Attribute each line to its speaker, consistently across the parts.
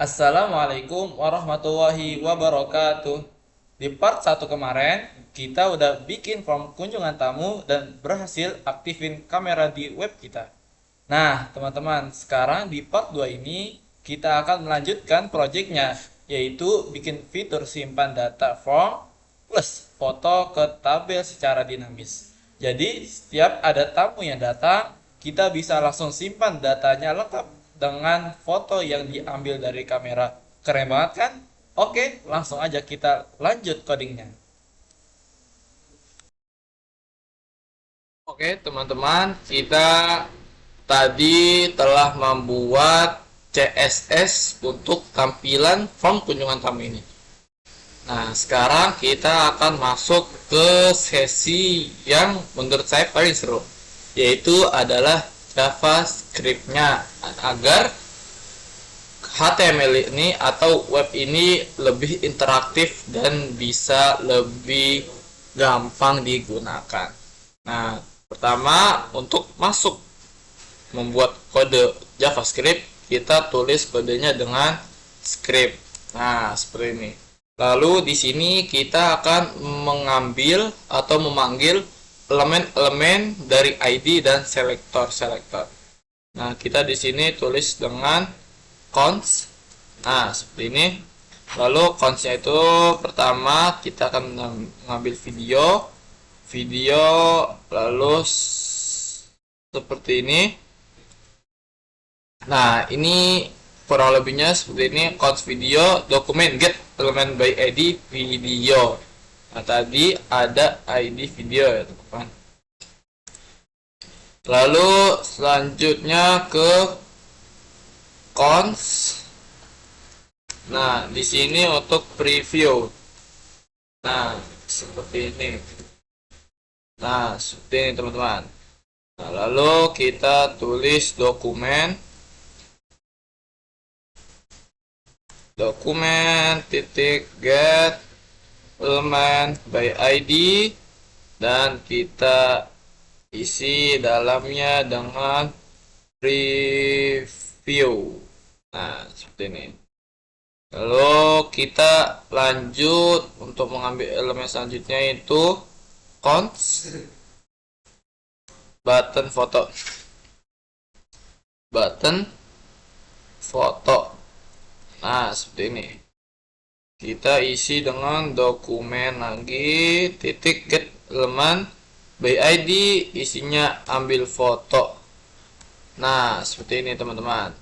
Speaker 1: Assalamualaikum warahmatullahi wabarakatuh. Di part 1 kemarin, kita udah bikin form kunjungan tamu dan berhasil aktifin kamera di web kita. Nah, teman-teman, sekarang di part 2 ini, kita akan melanjutkan proyeknya, yaitu bikin fitur simpan data form plus foto ke tabel secara dinamis. Jadi, setiap ada tamu yang datang, kita bisa langsung simpan datanya lengkap dengan foto yang diambil dari kamera. Keren banget kan? Oke, langsung aja kita lanjut codingnya. Oke, teman-teman, kita tadi telah membuat CSS untuk tampilan form kunjungan tamu ini. Nah, sekarang kita akan masuk ke sesi yang menurut saya paling seru, yaitu adalah JavaScript-nya, agar HTML ini atau web ini lebih interaktif dan bisa lebih gampang digunakan. Nah, pertama untuk masuk membuat kode JavaScript, kita tulis kodenya dengan script. Nah, seperti ini. Lalu di sini kita akan mengambil atau memanggil elemen-elemen dari ID dan selektor. Nah, kita di sini tulis dengan cons. Nah, seperti ini. Lalu consnya itu pertama kita akan mengambil video lalu seperti ini. Nah, ini kurang lebihnya seperti ini. Cons video dokumen get element by ID video. Nah, tadi ada ID video ya, teman-teman. Lalu selanjutnya ke cons. Nah, di sini untuk preview. Nah, seperti ini. Nah, seperti ini, teman-teman. Nah, lalu kita tulis dokumen titik get element by ID dan kita isi dalamnya dengan preview. Nah, seperti ini. Lalu kita lanjut untuk mengambil elemen selanjutnya itu cons button foto. Nah, seperti ini. Kita isi dengan dokumen lagi titik get element by ID, isinya ambil foto. Nah, seperti ini, teman-teman.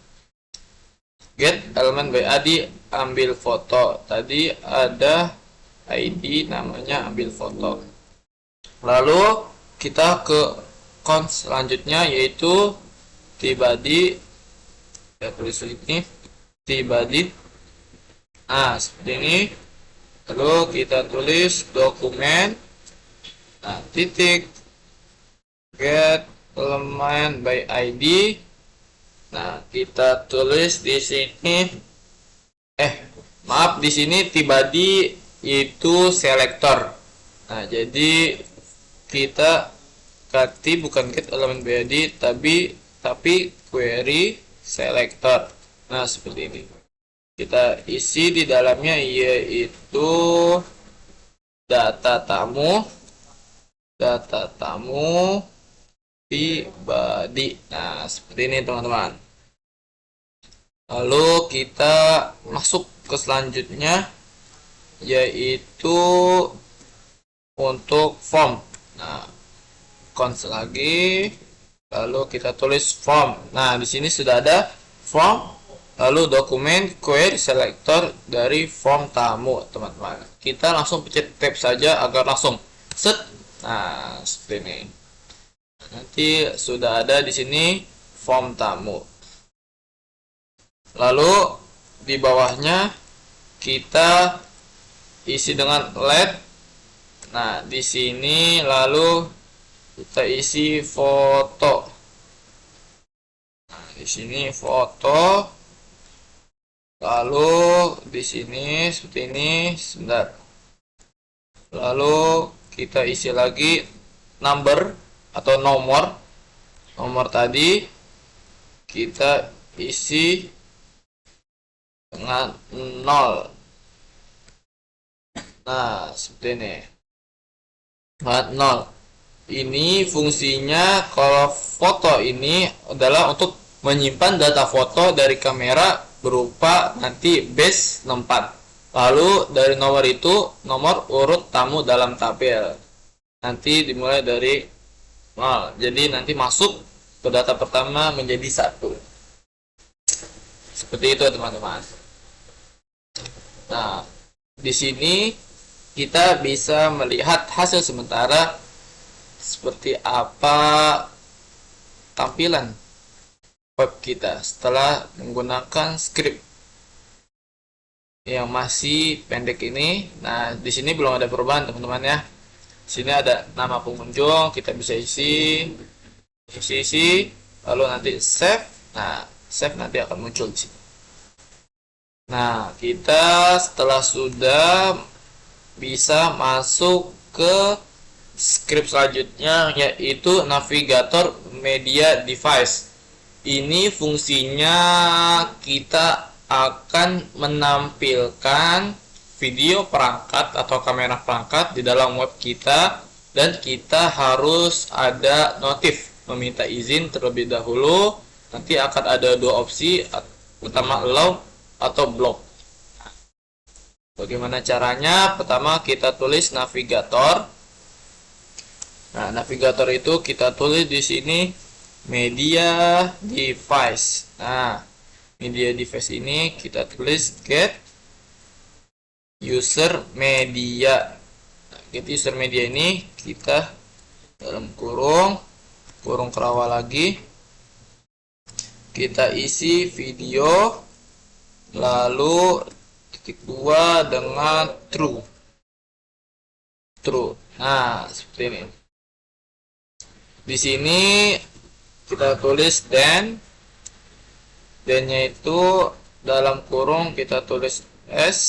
Speaker 1: Get element by ID, ambil foto. Tadi ada ID namanya ambil foto. Lalu kita ke cons selanjutnya, yaitu tbody. Ya, tulis ini tbody. Nah, seperti ini. Lalu kita tulis dokumen. Nah, titik get element by ID. Nah, kita tulis di sini. Maaf, di sini tbody itu selektor. Nah, jadi kita ganti bukan get element by ID tapi query selector. Nah, seperti ini. Kita isi di dalamnya yaitu data tamu tbody. Nah, seperti ini, teman-teman. Lalu kita masuk ke selanjutnya, yaitu untuk form. Nah, cons lagi, lalu kita tulis form. Nah, di sini sudah ada form, lalu dokumen query selector dari form tamu, teman-teman. Kita langsung pencet tab saja agar langsung set. Nah, seperti ini. Nanti sudah ada di sini form tamu. Lalu di bawahnya kita isi dengan let. Nah, di sini lalu kita isi foto. Nah, di sini foto. Lalu di sini seperti ini. Sebentar. lalu kita isi lagi number atau nomor tadi kita isi dengan 0. Nah, seperti ini. 0. Ini fungsinya kalau foto ini adalah untuk menyimpan data foto dari kamera berupa nanti base 64. Lalu dari nomor itu nomor urut tamu dalam tabel. Nanti dimulai dari 0. Jadi nanti masuk ke data pertama menjadi 1. Seperti itu teman-teman. Nah, di sini kita bisa melihat hasil sementara seperti apa tampilan web kita setelah menggunakan script yang masih pendek ini. Nah, di sini belum ada perubahan teman-teman ya. Di sini ada nama pengunjung, kita bisa isi, lalu nanti save. Nah, save nanti akan muncul di sini. Nah, kita setelah sudah bisa masuk ke script selanjutnya, yaitu navigator media device. Ini fungsinya kita akan menampilkan video perangkat atau kamera perangkat di dalam web kita, dan kita harus ada notif meminta izin terlebih dahulu. Nanti akan ada dua opsi, pertama allow atau block. Bagaimana caranya? Pertama kita tulis navigator. Nah, navigator itu kita tulis di sini media device. Nah, media device ini kita tulis get user media. Nah, get user media ini kita dalam kurung kerawa lagi, kita isi video, lalu titik 2 dengan true. Nah, seperti ini. Di sini kita tulis then-nya itu dalam kurung kita tulis s.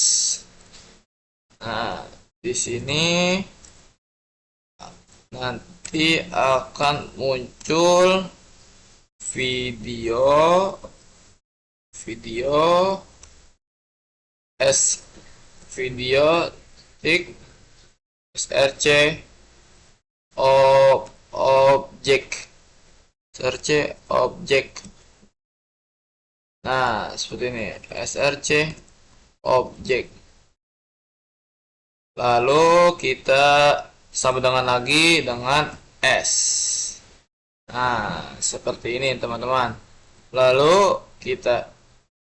Speaker 1: Nah, di sini nanti akan muncul video tik src object. Nah, seperti ini, src object. Lalu kita sama dengan lagi dengan s. Nah, seperti ini teman-teman. Lalu kita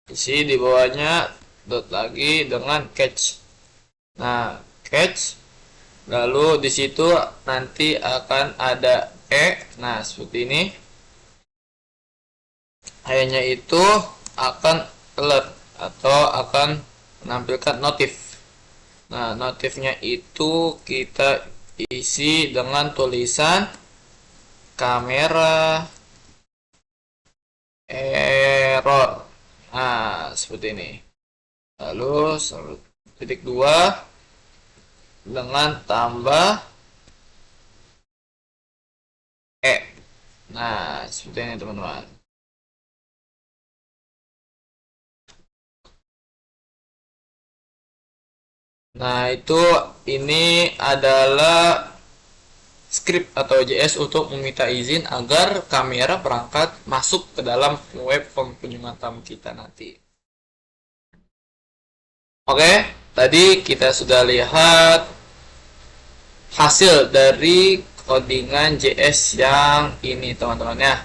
Speaker 1: isi di bawahnya dot lagi dengan catch. Nah, catch. Lalu di situ nanti akan ada Nah, seperti ini. E-nya itu akan alert atau akan menampilkan notif. Nah, notifnya itu kita isi dengan tulisan kamera error. Nah, seperti ini. Lalu titik 2 dengan tambah Nah, seperti ini teman-teman. Nah, ini adalah script atau JS untuk meminta izin agar kamera perangkat masuk ke dalam web kunjungan tamu kita nanti. Oke, tadi kita sudah lihat hasil dari codingan JS yang ini teman-teman ya.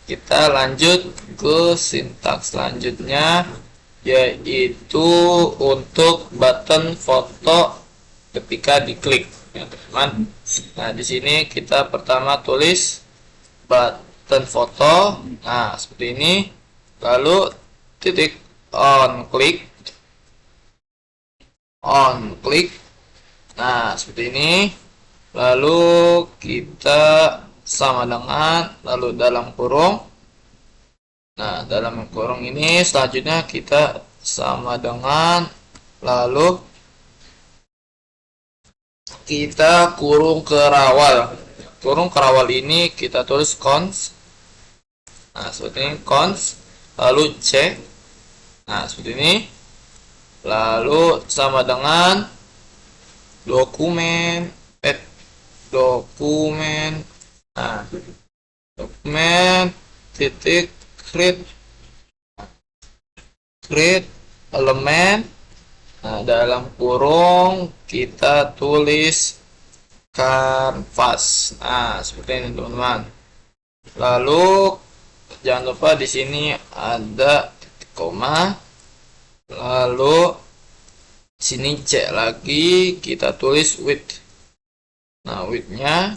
Speaker 1: Kita lanjut ke sintaks selanjutnya, yaitu untuk button foto ketika diklik ya teman. Nah, di sini kita pertama tulis button foto. Nah, seperti ini. Lalu titik on click. Nah, seperti ini. Lalu kita sama dengan lalu dalam kurung. Nah, dalam kurung ini selanjutnya kita sama dengan lalu kita kurung kerawal. Kurung kerawal ini kita tulis cons. Nah, seperti ini cons, lalu C. Nah, seperti ini. Lalu sama dengan dokumen dokumen. Nah, dokumen titik create elemen. Nah, dalam kurung kita tulis kanvas. Nah, seperti ini teman-teman. Lalu jangan lupa di sini ada titik koma. Lalu sini C lagi kita tulis width. Nah, width-nya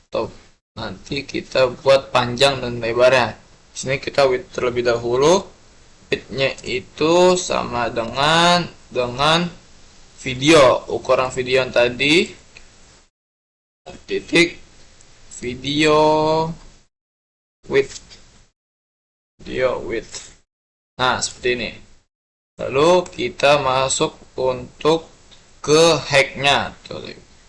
Speaker 1: atau nanti kita buat panjang dan lebarnya. Di sini kita width terlebih dahulu. Width-nya itu sama dengan video, ukuran video yang tadi, titik video width. Nah, seperti ini. Lalu kita masuk untuk ke height-nya,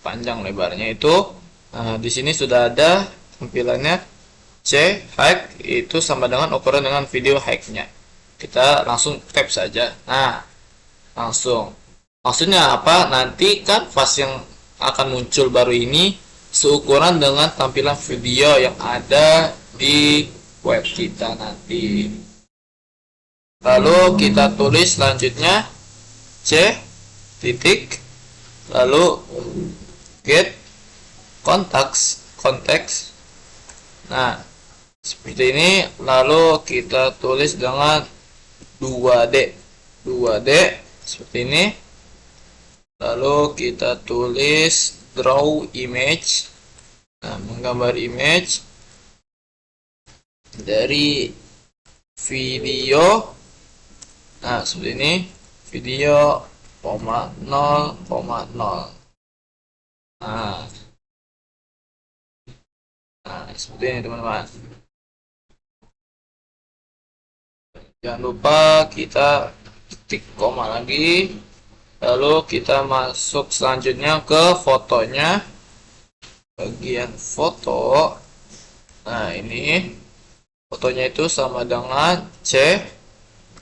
Speaker 1: panjang lebarnya itu. Nah, di sini sudah ada tampilannya. C height itu sama dengan ukuran dengan video height-nya. Kita langsung tap saja. Nah, langsung. Maksudnya apa? Nanti kanvas yang akan muncul baru ini seukuran dengan tampilan video yang ada di web kita nanti. Lalu kita tulis selanjutnya C titik, lalu get konteks. Nah, seperti ini. Lalu kita tulis dengan 2D seperti ini. Lalu kita tulis draw image. Nah, menggambar image dari video. Nah, seperti ini, video, 0,0. Nah, seperti ini teman-teman. Jangan lupa kita ketik koma lagi. Lalu kita masuk selanjutnya ke fotonya. Bagian foto. Nah, ini fotonya itu sama dengan C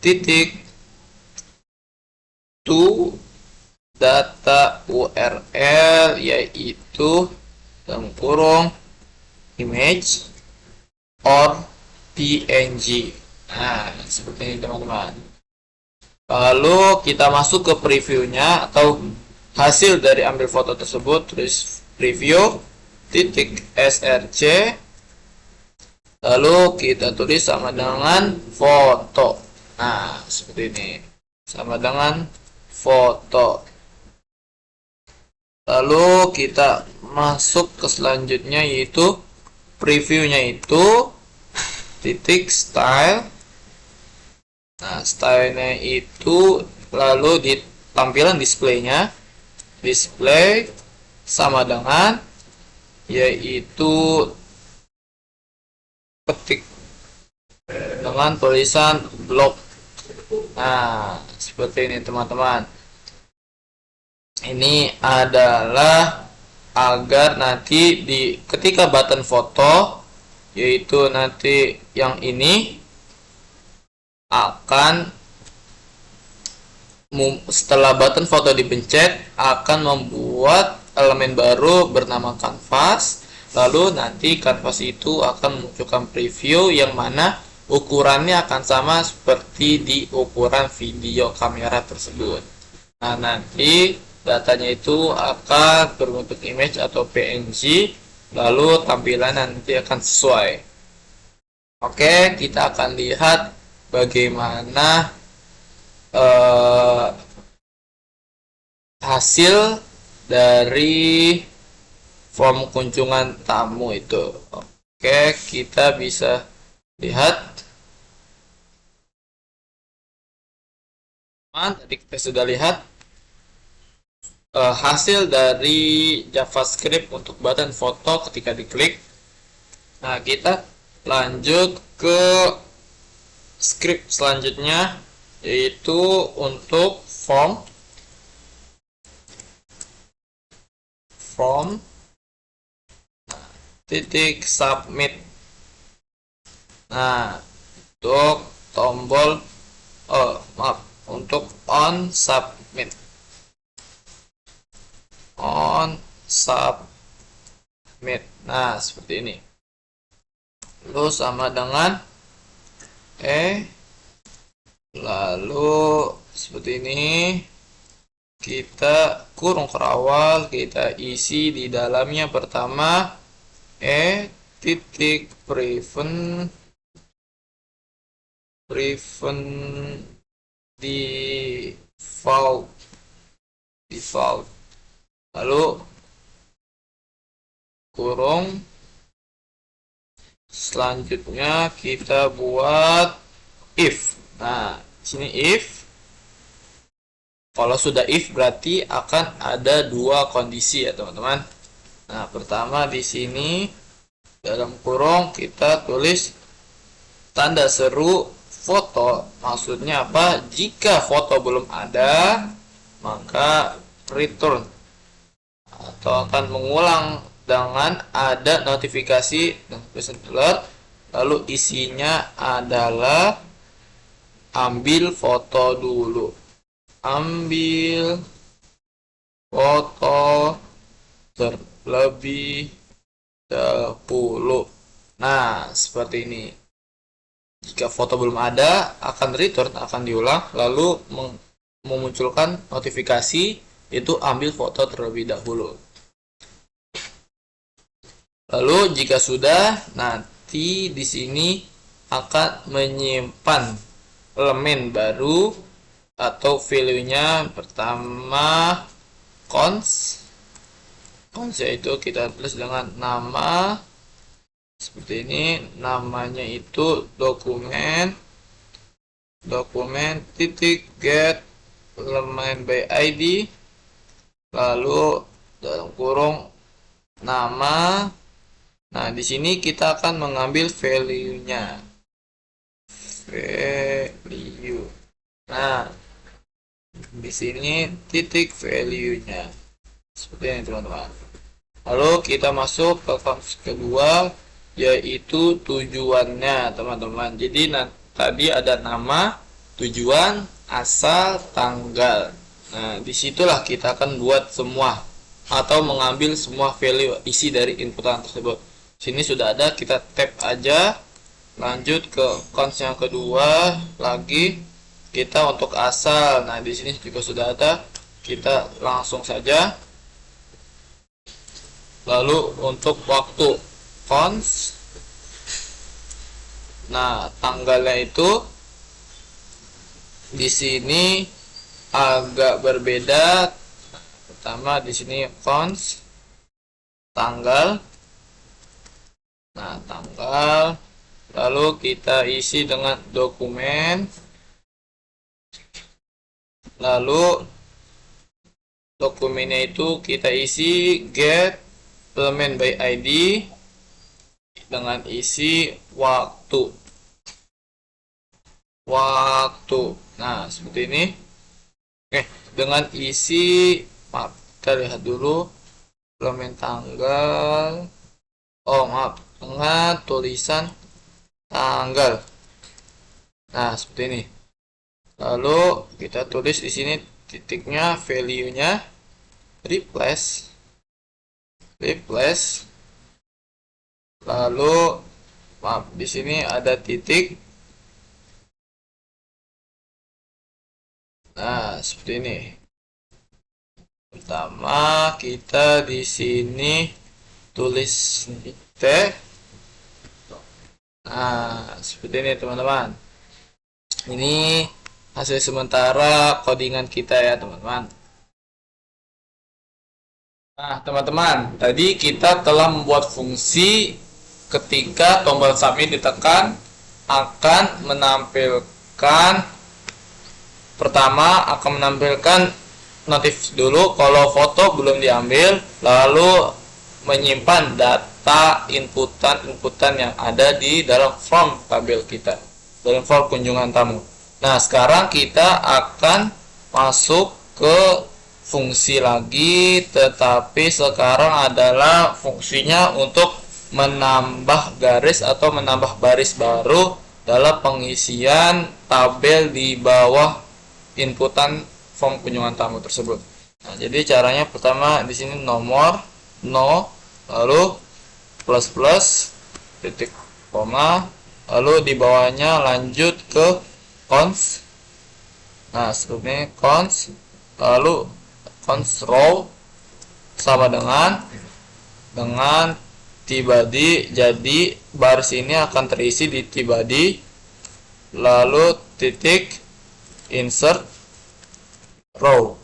Speaker 1: titik to data URL, yaitu dalam kurung image or PNG. Nah, seperti ini teman-teman. Lalu kita masuk ke previewnya atau hasil dari ambil foto tersebut. Tulis preview titik src. Lalu kita tulis sama dengan foto. Nah, seperti ini. Sama dengan foto. Lalu kita masuk ke selanjutnya, yaitu previewnya itu titik style. Nah, stylenya itu lalu di tampilan displaynya, display sama dengan yaitu ketik dengan tulisan blog. Nah, seperti ini teman-teman. Ini adalah agar nanti di ketika button foto, yaitu nanti yang ini akan setelah button foto dipencet akan membuat elemen baru bernama kanvas. Lalu nanti kanvas itu akan memunculkan preview yang mana ukurannya akan sama seperti di ukuran video kamera tersebut. Nah, nanti datanya itu akan berbentuk image atau PNG, lalu tampilan nanti akan sesuai. Oke, kita akan lihat bagaimana hasil dari form kunjungan tamu itu. Oke, kita bisa lihat. Tadi kita sudah lihat hasil dari JavaScript untuk button foto ketika diklik. Nah, kita lanjut ke script selanjutnya, yaitu untuk from titik submit. Nah, untuk tombol untuk on submit nah seperti ini. Lalu sama dengan lalu seperti ini, kita kurung kerawal, kita isi di dalamnya pertama titik prevent default, lalu kurung, selanjutnya kita buat if. Nah, sini if. Kalau sudah if berarti akan ada dua kondisi ya teman-teman. Nah, pertama di sini dalam kurung kita tulis tanda seru foto. Maksudnya apa? Jika foto belum ada, maka return atau akan mengulang dengan ada notifikasi alert. Lalu isinya adalah ambil foto dulu. Ambil foto terlebih dahulu. Nah, seperti ini. Jika foto belum ada, akan return, akan diulang, lalu memunculkan notifikasi itu ambil foto terlebih dahulu. Lalu jika sudah, nanti di sini akan menyimpan elemen baru atau value-nya. Pertama cons yaitu kita tulis dengan nama seperti ini, namanya itu dokumen titik get elemen by ID, lalu dalam kurung nama. Nah, di sini kita akan mengambil value-nya. Nah, di sini titik value-nya. Seperti ini teman-teman. Lalu kita masuk ke fungsi kedua, yaitu tujuannya teman-teman. Jadi tadi ada nama, tujuan, asal, tanggal. Nah, disitulah kita akan buat semua atau mengambil semua value isi dari inputan tersebut. Sini sudah ada, kita tap aja. Lanjut ke cons yang kedua lagi, kita untuk asal. Nah, di sini juga sudah ada, kita langsung saja. Lalu untuk waktu cons, nah tanggalnya itu di sini agak berbeda. Pertama di sini cons tanggal. Nah, tanggal, lalu kita isi dengan dokumen, lalu dokumennya itu kita isi get elemen by ID dengan isi waktu. Nah, seperti ini. Oke, dengan isi, kita lihat dulu elemen tanggal. Dengan tulisan tanggal. Nah, seperti ini. Lalu kita tulis di sini titiknya, value-nya, replace. Lalu di sini ada titik. Nah, seperti ini. Pertama kita di sini tulis T. Nah, seperti ini teman-teman. Ini hasil sementara codingan kita ya teman-teman. Nah, teman-teman, tadi kita telah membuat fungsi ketika tombol submit ditekan akan menampilkan, pertama akan menampilkan notif dulu kalau foto belum diambil, lalu menyimpan data inputan yang ada di dalam form tabel kita, dalam form kunjungan tamu. Nah, sekarang kita akan masuk ke fungsi lagi, tetapi sekarang adalah fungsinya untuk menambah garis atau menambah baris baru dalam pengisian tabel di bawah inputan form kunjungan tamu tersebut. Nah, jadi caranya pertama di sini nomor no, lalu plus plus titik koma, lalu di bawahnya lanjut ke cons. Nah, seperti ini cons, lalu cons row sama dengan tibadi, jadi baris ini akan terisi di tibadi, lalu titik insert row.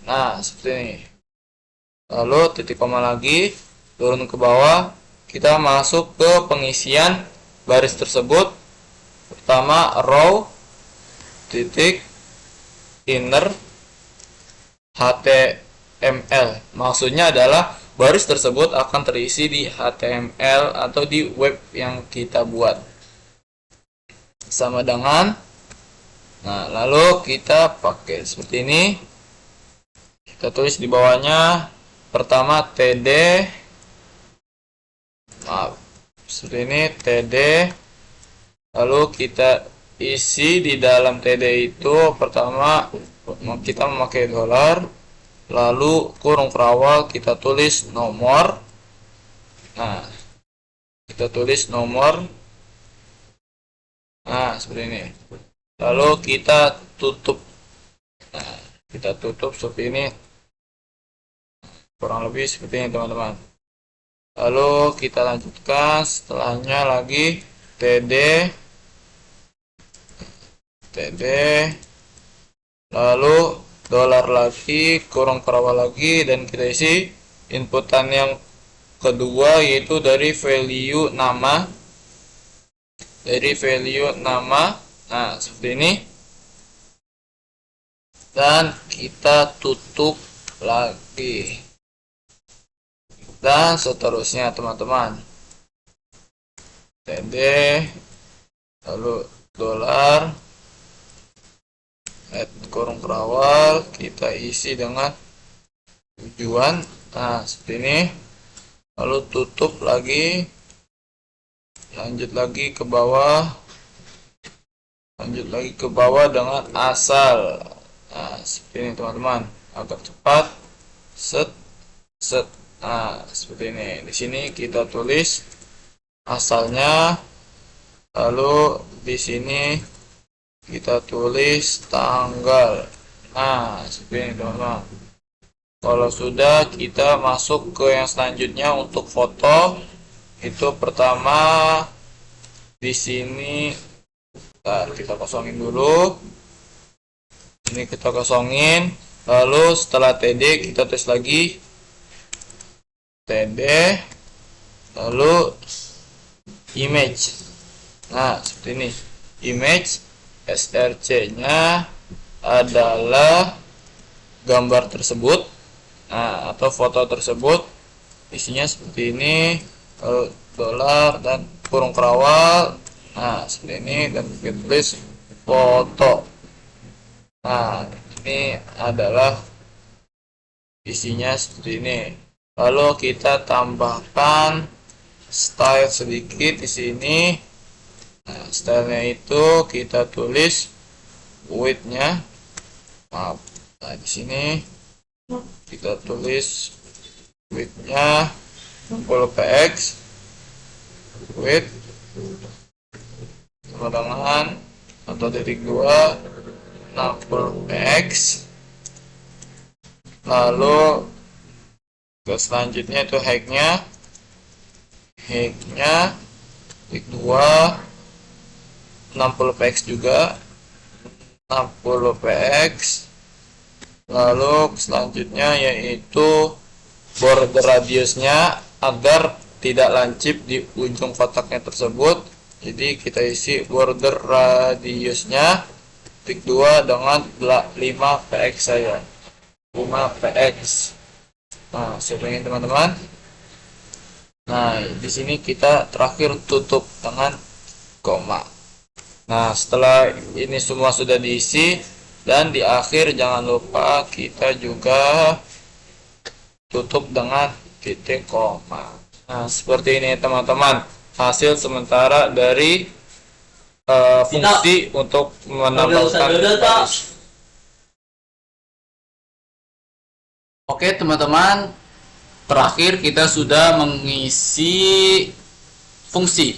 Speaker 1: Nah, seperti ini. Lalu titik koma lagi, turun ke bawah, kita masuk ke pengisian baris tersebut. Pertama row titik inner HTML. Maksudnya adalah baris tersebut akan terisi di HTML atau di web yang kita buat. Sama dengan, nah lalu kita pakai seperti ini. Kita tulis di bawahnya pertama TD, seperti ini TD. Lalu kita isi di dalam TD itu pertama kita memakai dolar, lalu kurung perawal kita tulis nomor. Nah, kita tulis nomor. Nah, seperti ini. Lalu kita tutup. Nah, kita tutup seperti ini. Kurang lebih seperti ini, teman-teman. Lalu kita lanjutkan setelahnya lagi TD, lalu dolar lagi, kurung perawal lagi, dan kita isi inputan yang kedua yaitu dari value nama. Nah, seperti ini. Dan kita tutup lagi. Dan seterusnya, teman-teman. TD, lalu dolar, kurung perawal, kita isi dengan tujuan. Nah, seperti ini. Lalu tutup lagi, lanjut lagi ke bawah, dengan asal. Nah, seperti ini, teman-teman, agak cepat. Set. Nah, seperti ini. Di sini kita tulis asalnya, lalu di sini kita tulis tanggal. Nah, seperti ini, teman-teman. Kalau sudah, kita masuk ke yang selanjutnya untuk foto. Itu pertama di sini. Kita kosongin dulu. Ini kita kosongin. Lalu setelah TD kita tulis lagi TD, lalu image. Nah, seperti ini. Image src-nya adalah gambar tersebut, nah, atau foto tersebut. Isinya seperti ini, lalu dolar dan kurung perawal. Nah, seperti ini, dan kita tulis foto. Nah, ini adalah isinya seperti ini. Lalu kita tambahkan style sedikit di sini. Nah, stylenya itu kita tulis width-nya. Maaf. Nah, di sini kita tulis width-nya 60 px, width sama dengan atau titik 2 60 px. Lalu ke selanjutnya itu height-nya titik 2 60 px juga, 60 px. Lalu selanjutnya yaitu border radiusnya agar tidak lancip di ujung kotaknya tersebut, jadi kita isi border radiusnya titik 2 dengan 5 px saja, 5 px. Nah, seperti ini, teman-teman. Nah, di sini kita terakhir tutup dengan koma. Nah, setelah ini semua sudah diisi, Dan di akhir jangan lupa kita juga tutup dengan titik koma. Nah, seperti ini teman-teman, hasil sementara dari fungsi untuk menambahkan garis. Oke teman-teman, terakhir kita sudah mengisi fungsi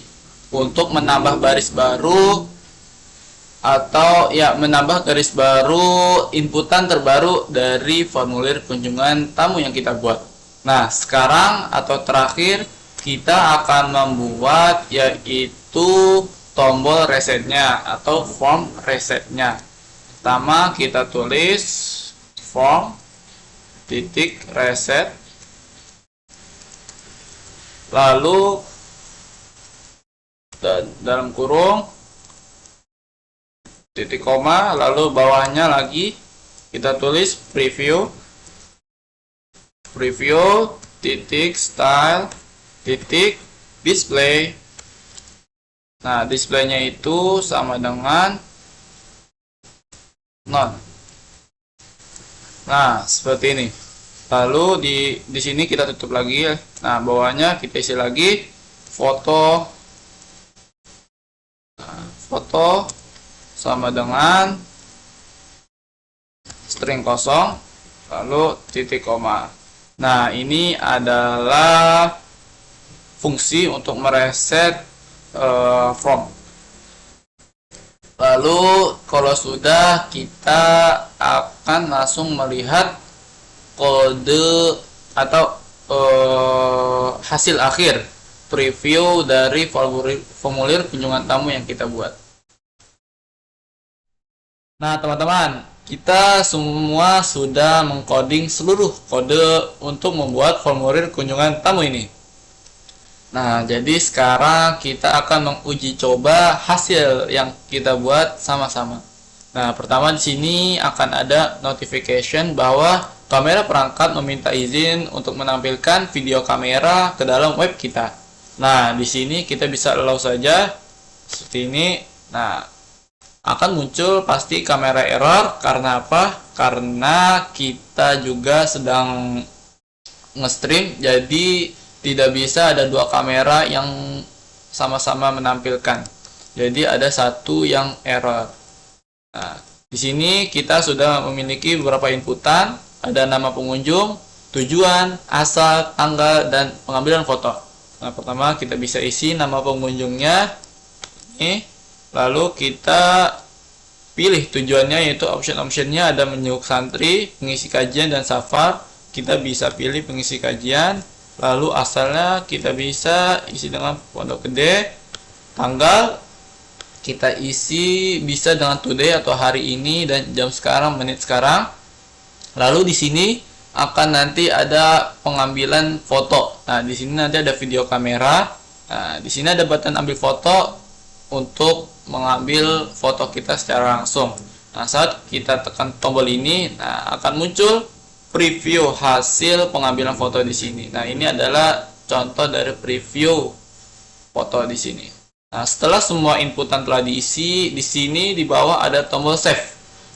Speaker 1: untuk menambah baris baru atau ya menambah garis baru inputan terbaru dari formulir kunjungan tamu yang kita buat. Nah, sekarang atau terakhir kita akan membuat yaitu tombol resetnya atau form resetnya. Pertama kita tulis form titik reset, lalu dalam kurung titik koma, lalu bawahnya lagi kita tulis preview titik style titik display. Nah, displaynya itu sama dengan none. Nah, seperti ini. Lalu di sini kita tutup lagi. Nah, bawahnya kita isi lagi foto. Nah, foto sama dengan string kosong lalu titik koma. Nah, ini adalah fungsi untuk mereset from. Lalu kalau sudah, kita akan langsung melihat kode atau hasil akhir preview dari formulir kunjungan tamu yang kita buat. Nah teman-teman, kita semua sudah mengcoding seluruh kode untuk membuat formulir kunjungan tamu ini. Nah, jadi sekarang kita akan menguji coba hasil yang kita buat sama-sama. Nah, pertama di sini akan ada notification bahwa kamera perangkat meminta izin untuk menampilkan video kamera ke dalam web kita. Nah, di sini kita bisa allow saja seperti ini. Nah, akan muncul pasti kamera error karena apa? Karena kita juga sedang nge-stream, jadi tidak bisa ada dua kamera yang sama-sama menampilkan. Jadi ada satu yang error. Nah, di sini kita sudah memiliki beberapa inputan, ada nama pengunjung, tujuan, asal, tanggal, dan pengambilan foto. Nah, pertama kita bisa isi nama pengunjungnya. Ini, lalu kita pilih tujuannya, yaitu option-optionnya ada menyuk santri, pengisi kajian, dan safar. Kita bisa pilih pengisi kajian. Lalu asalnya kita bisa isi dengan pondok gede, tanggal kita isi bisa dengan today atau hari ini dan jam sekarang, menit sekarang. Lalu di sini akan nanti ada pengambilan foto. Nah, di sini nanti ada video kamera. Nah, di sini ada button ambil foto untuk mengambil foto kita secara langsung. Nah, saat kita tekan tombol ini, nah akan muncul preview hasil pengambilan foto di sini. Nah, ini adalah contoh dari preview foto di sini. Nah, setelah semua inputan telah diisi, di sini di bawah ada tombol save.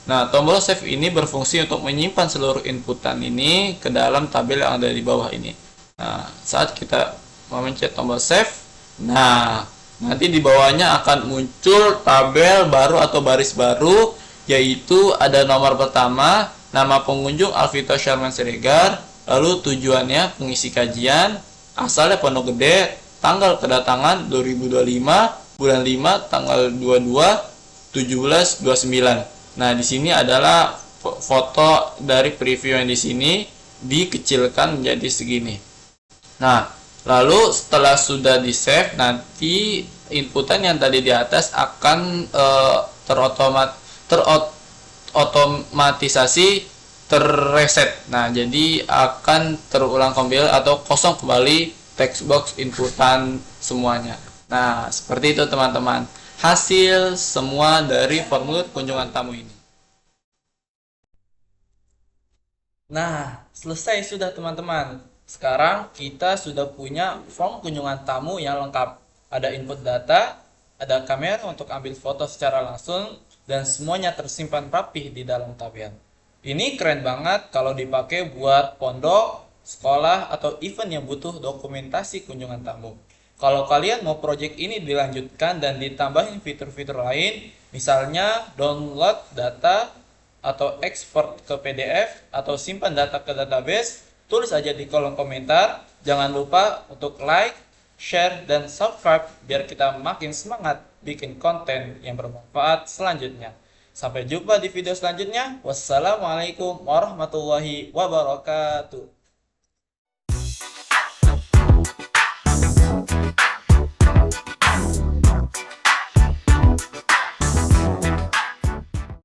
Speaker 1: Nah, tombol save ini berfungsi untuk menyimpan seluruh inputan ini ke dalam tabel yang ada di bawah ini. Nah, saat kita memencet tombol save, nah, nanti di bawahnya akan muncul tabel baru atau baris baru, yaitu ada nomor pertama, nama pengunjung Alvito Sharman Siregar, lalu tujuannya pengisi kajian, asalnya Pondok Gede, tanggal kedatangan 2025, bulan 5, tanggal 22, 17, 29. Nah, di sini adalah foto dari preview yang di sini dikecilkan menjadi segini. Nah, lalu setelah sudah di save, nanti inputan yang tadi di atas akan otomatisasi terreset. Nah, jadi akan terulang kembali atau kosong kembali text box inputan semuanya. Nah, seperti itu teman-teman, hasil semua dari formulir kunjungan tamu ini. Nah, selesai sudah teman-teman. Sekarang kita sudah punya form kunjungan tamu yang lengkap. Ada input data, ada kamera untuk ambil foto secara langsung,
Speaker 2: dan semuanya tersimpan rapih di dalam tabel. Ini keren banget kalau dipakai buat pondok, sekolah, atau event yang butuh dokumentasi kunjungan tamu. Kalau kalian mau project ini dilanjutkan dan ditambahin fitur-fitur lain, misalnya download data atau ekspor ke PDF atau simpan data ke database, tulis aja di kolom komentar. Jangan lupa untuk like, share, dan subscribe biar kita makin semangat bikin konten yang bermanfaat selanjutnya. Sampai jumpa di video selanjutnya. Wassalamualaikum warahmatullahi wabarakatuh.